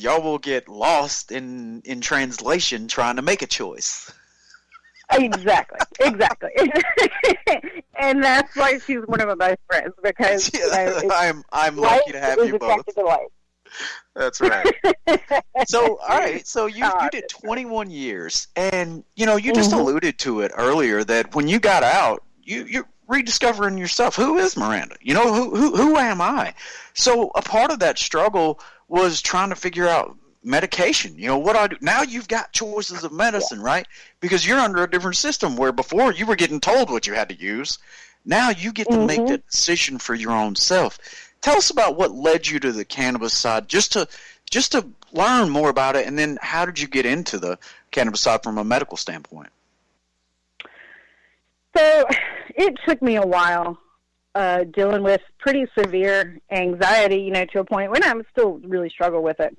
y'all will get lost in translation trying to make a choice. Exactly. And that's why she's one of my best friends, because I'm lucky to have you both. That's right. So, all right. So you did 21 years, and you just alluded to it earlier that when you got out, you're rediscovering yourself. Who is Miranda? Who am I? So a part of that struggle was trying to figure out medication. What I do now. You've got choices of medicine, right? Because you're under a different system where before you were getting told what you had to use. Now you get to make that decision for your own self. Tell us about what led you to the cannabis side, just to learn more about it, and then how did you get into the cannabis side from a medical standpoint? So it took me a while dealing with pretty severe anxiety, to a point when I still really struggle with it.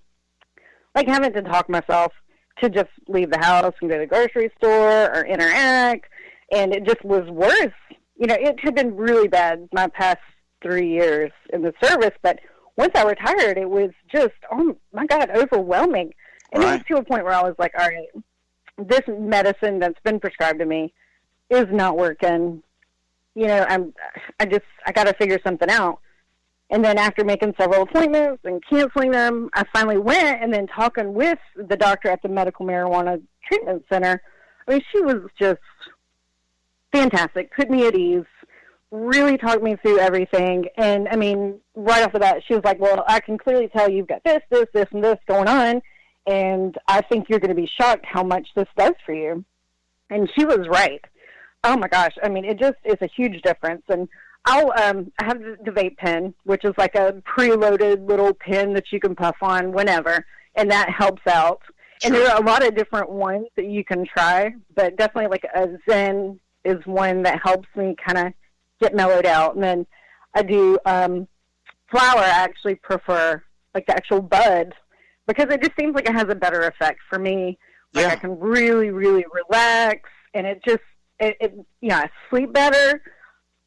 Like having to talk myself to just leave the house and go to the grocery store or interact, and it just was worse. It had been really bad my past 3 years in the service, but once I retired, it was just, oh my God, overwhelming. And it was to a point where I was like, all right, this medicine that's been prescribed to me is not working. I got to figure something out. And then after making several appointments and canceling them, I finally went, and then talking with the doctor at the Medical Marijuana Treatment Center. I mean, she was just fantastic, put me at ease, really talked me through everything. And, I mean, right off the bat, she was like, well, I can clearly tell you've got this, and this going on, and I think you're going to be shocked how much this does for you. And she was right. Oh, my gosh. I mean, it just is a huge difference. And I have the vape pen, which is like a preloaded little pen that you can puff on whenever, and that helps out. Sure. And there are a lot of different ones that you can try, but definitely like a Zen is one that helps me kind of get mellowed out. And then I do flower. I actually prefer like the actual bud, because it just seems like it has a better effect for me. Like I can really, really relax, and it just, I sleep better.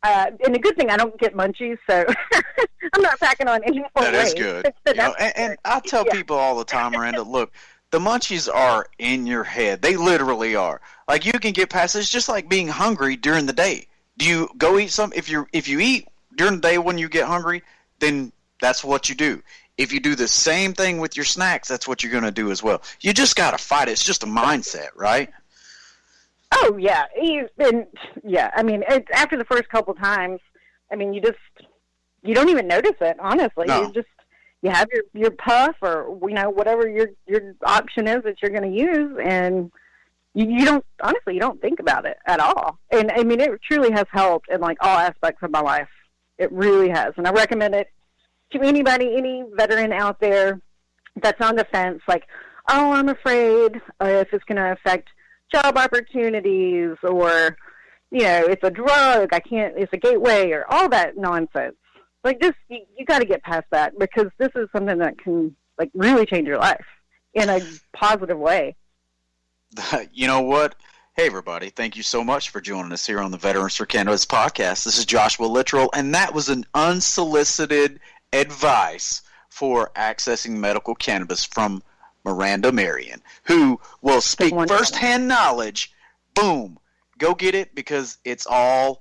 And the good thing, I don't get munchies, so I'm not packing on any more weight. That is good. And I tell people all the time, Miranda, look, the munchies are in your head. They literally are. Like, you can get past it. It's just like being hungry during the day. Do you go eat some? If you eat during the day when you get hungry, then that's what you do. If you do the same thing with your snacks, that's what you're going to do as well. You just got to fight it. It's just a mindset, right? Oh, yeah. I mean, after the first couple times, I mean, you don't even notice it, honestly. No. You have your puff or, whatever your option is that you're going to use, and you don't think about it at all. And, I mean, it truly has helped in, like, all aspects of my life. It really has. And I recommend it to anybody, any veteran out there that's on the fence, like, oh, I'm afraid if it's going to affect job opportunities, or, it's a drug, it's a gateway, or all that nonsense. Like, just, you got to get past that, because this is something that can, like, really change your life in a positive way. You know what? Hey, everybody. Thank you so much for joining us here on the Veterans for Cannabis podcast. This is Joshua Littrell, and that was an unsolicited advice for accessing medical cannabis from Miranda Marion, who will speak firsthand knowledge. Boom. Go get it, because it's all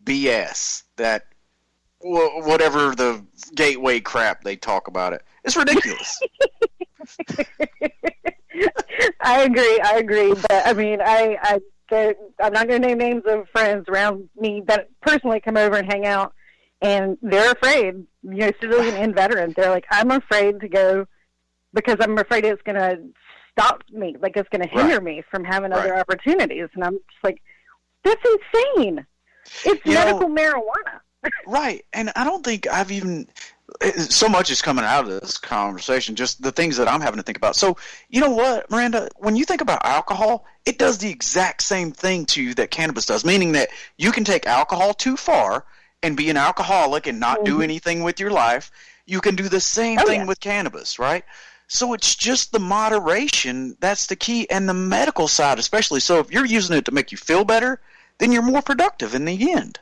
BS. That whatever the gateway crap they talk about it. It's ridiculous. I agree. But I mean, I'm not going to name names of friends around me that personally come over and hang out, and they're afraid, civilian and veterans. They're like, I'm afraid to go, because I'm afraid it's going to stop me, like it's going to hinder me from having other opportunities. And I'm just like, that's insane. It's medical marijuana. Right. And I don't think I've even – so much is coming out of this conversation, just the things that I'm having to think about. So, you know what, Miranda, when you think about alcohol, it does the exact same thing to you that cannabis does, meaning that you can take alcohol too far and be an alcoholic and not do anything with your life. You can do the same thing with cannabis, right? So it's just the moderation that's the key, and the medical side especially. So if you're using it to make you feel better, then you're more productive in the end.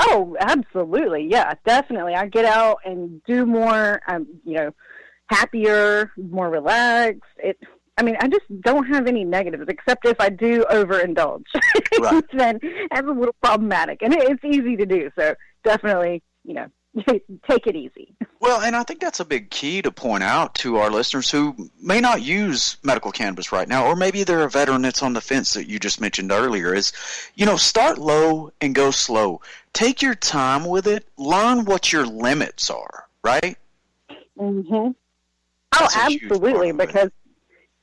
Oh, absolutely. Yeah, definitely. I get out and do more, happier, more relaxed. I just don't have any negatives, except if I do overindulge. Right. Then that's a little problematic. And it's easy to do, so definitely, take it easy. Well, and I think that's a big key to point out to our listeners who may not use medical cannabis right now, or maybe they're a veteran that's on the fence that you just mentioned earlier, is, start low and go slow. Take your time with it. Learn what your limits are, right? Mm-hmm. Oh, absolutely, because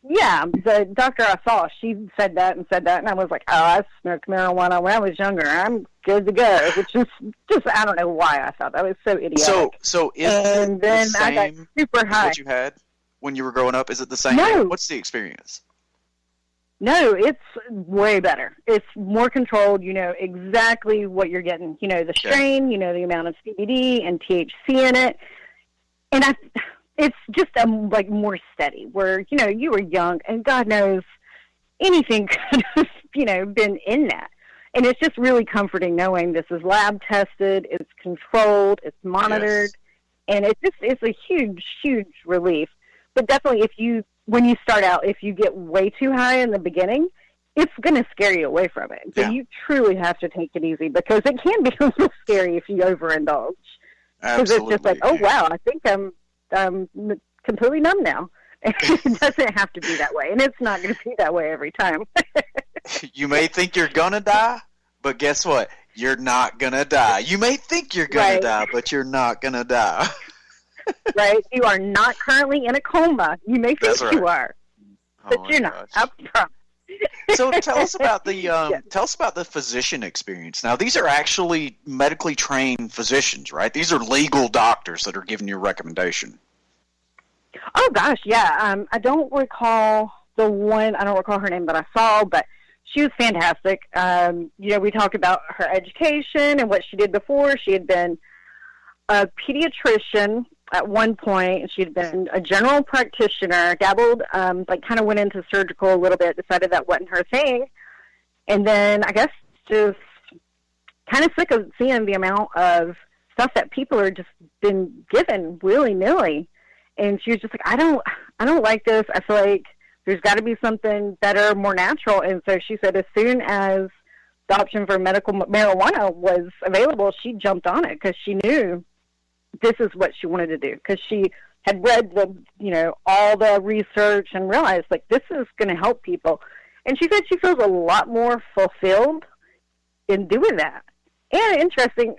the doctor I saw, she said that, and I was like, I smoked marijuana when I was younger. I'm good to go, which is just I don't know why I thought that was so idiotic. So is and then the same I got super high. What you had when you were growing up? Is it the same? No. What's the experience? No, it's way better. It's more controlled. You know exactly what you're getting. You know the strain. You know the amount of CBD and THC in it, and it's just more steady. Where you were young, and God knows anything could have been in that. And it's just really comforting knowing this is lab tested, it's controlled, it's monitored, and it's a huge, huge relief. But definitely, when you start out, if you get way too high in the beginning, it's going to scare you away from it. So you truly have to take it easy, because it can be a little scary if you overindulge. Because it's just like, oh wow, I think I'm completely numb now. It doesn't have to be that way, and it's not going to be that way every time. You may think you're going to die, but guess what? You're not going to die. You may think you're going to die, but you're not going to die. Right? You are not currently in a coma. You may think you are, but you're not. I promise. So tell us about the physician experience. Now, these are actually medically trained physicians, right? These are legal doctors that are giving you a recommendation. Oh gosh, yeah. I don't recall her name that I saw, but she was fantastic. We talked about her education and what she did before. She had been a pediatrician at one point, and she had been a general practitioner, dabbled, kind of went into surgical a little bit, decided that wasn't her thing, and then I guess just kind of sick of seeing the amount of stuff that people are just been given willy-nilly. And she was just like, I don't like this. I feel like there's got to be something better, more natural. And so she said as soon as the option for medical marijuana was available, she jumped on it because she knew this is what she wanted to do. Because she had read all the research and realized, this is going to help people. And she said she feels a lot more fulfilled in doing that. And interesting,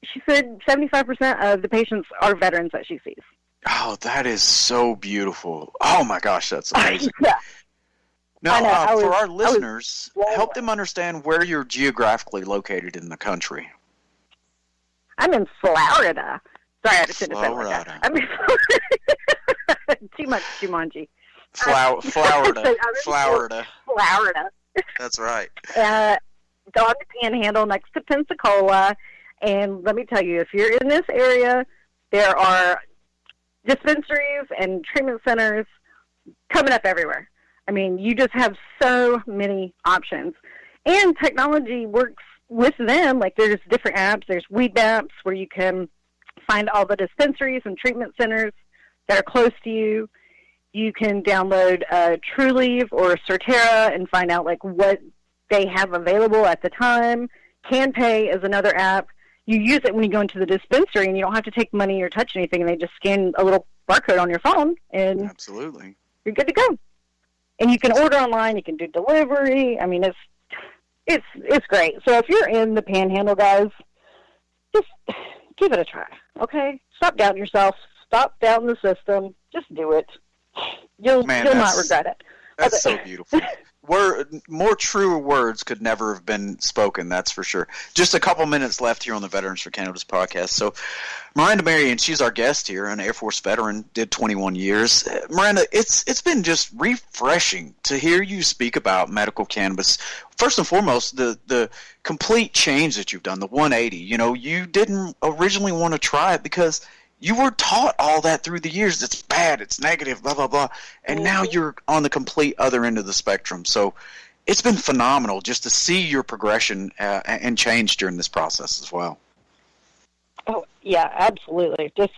she said 75% of the patients are veterans that she sees. Oh, that is so beautiful. Oh, my gosh, that's amazing. Yeah. Now, for our listeners, help them understand where you're geographically located in the country. I'm in Florida. Sorry, I just didn't say like that. I'm in too much Jumanji. Florida. Florida. That's right. On the Panhandle next to Pensacola. And let me tell you, if you're in this area, there are dispensaries and treatment centers coming up everywhere. I mean, you just have so many options. And technology works with them. There's different apps. There's weed maps where you can find all the dispensaries and treatment centers that are close to you. You can download TrueLeave or Certera and find out, what they have available at the time. CanPay is another app. You use it when you go into the dispensary, and you don't have to take money or touch anything, and they just scan a little barcode on your phone, and absolutely, you're good to go. And you can order online. You can do delivery. I mean, it's great. So if you're in the Panhandle, guys, just give it a try. Okay, stop doubting yourself. Stop doubting the system. Just do it. You'll not regret it. That's so beautiful. More truer words could never have been spoken, that's for sure. Just a couple minutes left here on the Veterans for Cannabis podcast. So, Miranda Marion, she's our guest here, an Air Force veteran, did 21 years. Miranda, it's been just refreshing to hear you speak about medical cannabis. First and foremost, the complete change that you've done, the 180. You didn't originally want to try it because you were taught all that through the years. It's bad, it's negative, blah, blah, blah. And now you're on the complete other end of the spectrum. So it's been phenomenal just to see your progression and change during this process as well. Oh, yeah, absolutely. Just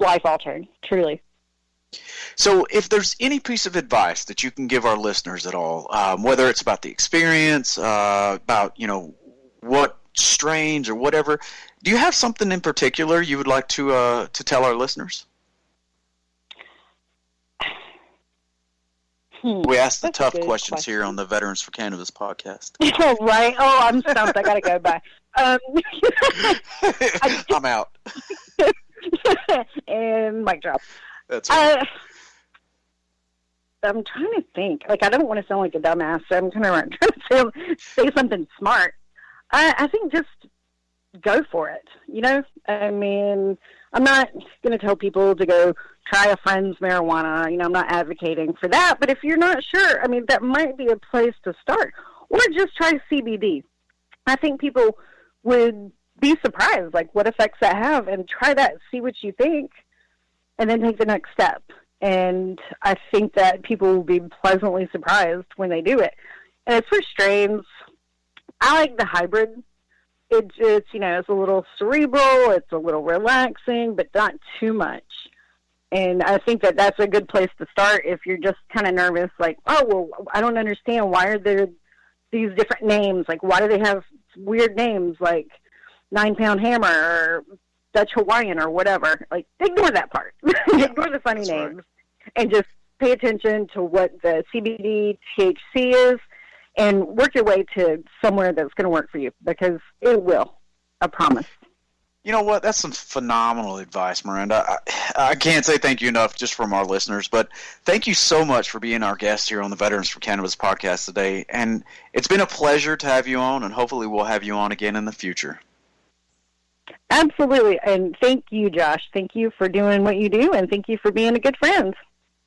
life-altering, truly. So if there's any piece of advice that you can give our listeners at all, whether it's about the experience, about, what strains or whatever, do you have something in particular you would like to tell our listeners? We ask the tough questions here on the Veterans for Cannabis podcast. Oh, right. Oh, I'm stumped. I got to go by. I'm out. And mic drop. That's right. I'm trying to think. Like, I don't want to sound like a dumbass, so I'm kind of trying to say something smart. I think just go for it, I mean, I'm not going to tell people to go try a friend's marijuana. I'm not advocating for that. But if you're not sure, I mean, that might be a place to start. Or just try CBD. I think people would be surprised, like, what effects that have, and try that, see what you think, and then take the next step. And I think that people will be pleasantly surprised when they do it. And as for strains, I like the hybrid. It's it's a little cerebral, it's a little relaxing, but not too much. And I think that that's a good place to start if you're just kind of nervous, like, oh, well, I don't understand. Why are there these different names? Like, why do they have weird names like 9-Pound Hammer or Dutch Hawaiian or whatever? Like, ignore that part. Ignore the funny names. Right. And just pay attention to what the CBD, THC is, and work your way to somewhere that's going to work for you, because it will. I promise. You know what? That's some phenomenal advice, Miranda. I can't say thank you enough just from our listeners, but thank you so much for being our guest here on the Veterans for Cannabis podcast today. And it's been a pleasure to have you on, and hopefully we'll have you on again in the future. Absolutely. And thank you, Josh. Thank you for doing what you do, and thank you for being a good friend.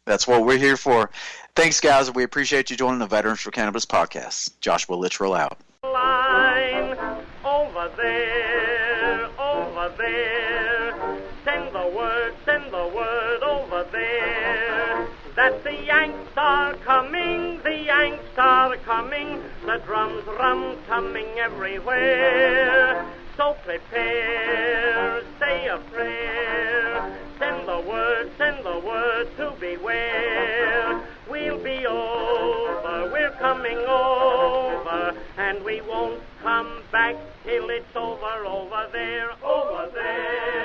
That's what we're here for. Thanks, guys. We appreciate you joining the Veterans for Cannabis podcast. Joshua Littrell out. Line over there, over there. Send the word over there. That the Yanks are coming, the Yanks are coming. The drums coming everywhere. So prepare, say a prayer. Send the word to beware. We'll be over, we're coming over, and we won't come back till it's over there, over there.